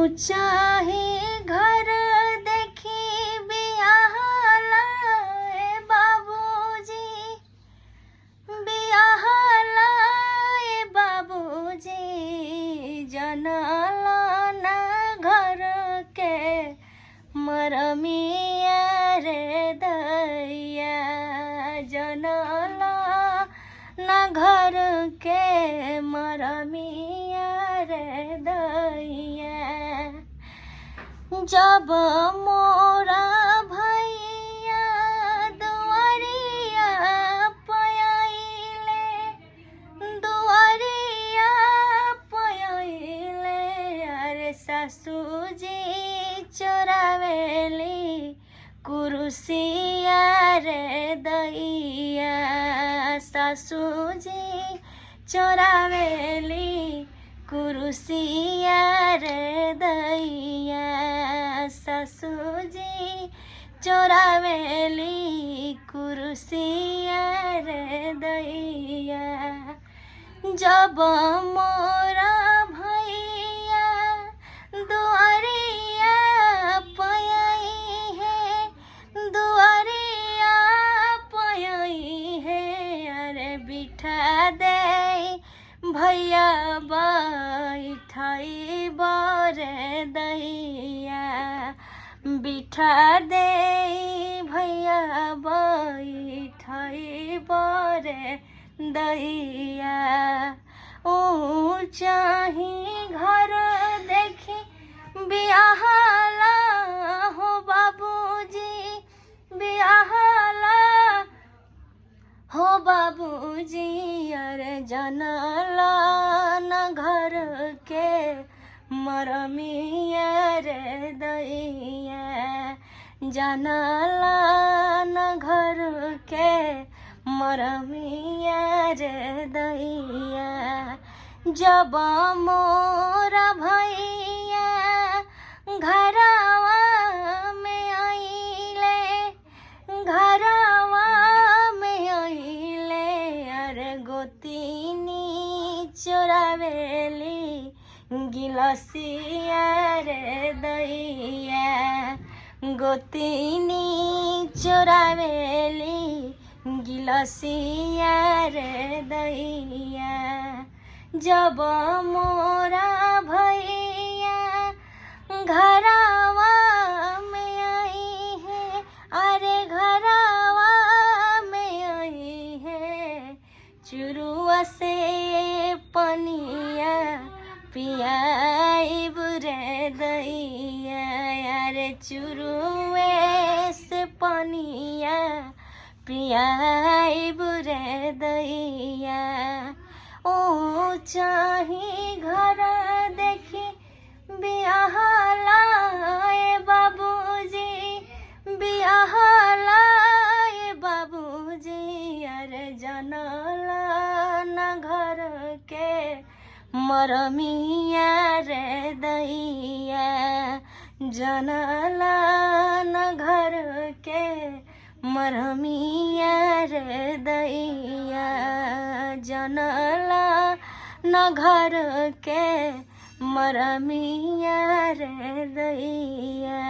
चाहे घर देखी बियाहला ए बाबूजी, बियाहला ए बाबूजी, जनला ना घर के मरमिया रे दैया, जनला ना घर के मरमिया रे दैया। जब मोरा भैया दुआरिया पयाइले, दुआरिया पयाइले, अरे सासूजी चोरावेली कुरुसिया रे दैया, सासूजी चोरावेली कुरुसिया रे दैया, सासूजी चोरावेली कुरुसिया रे दैया। जब मोरा भैया दुआरिया पयाई है, दुआरिया पयाई है, अरे बिठा दे भैया बैठाई बरे दैया, बिठा दे भैया बैठाई बरे दैया। ओ चाही घर देखी बियाहला हो बाबूजी, बियाहला हो बाबूजी, अरे जनला न घर के मरमिया रे दैया, जनला न घर के मरमिया रे दैया। जब मोरा भैया घरवा में आइले, घरवा में आइले, अरे गोतिनी चोरावेली गिलसिया रे दैया, गोतिनी चोरावेली गिलसिया रे दैया। जब मोरा भैया घरवा में आई है, अरे घरवा में आई है, चुरुआ से पनिया पियाई बुरे दैया, अरे चुरुए से पनिया पियाई बुरे दैया। ओ चाही घर देखी बियाहला ए बाबूजी, बियाहला ए बाबूजी, अरे जनला न घर के मरमिया रे दैया, जनला न घर के मरमिया रे दैया, जनला न घर के मरमिया रे दैया।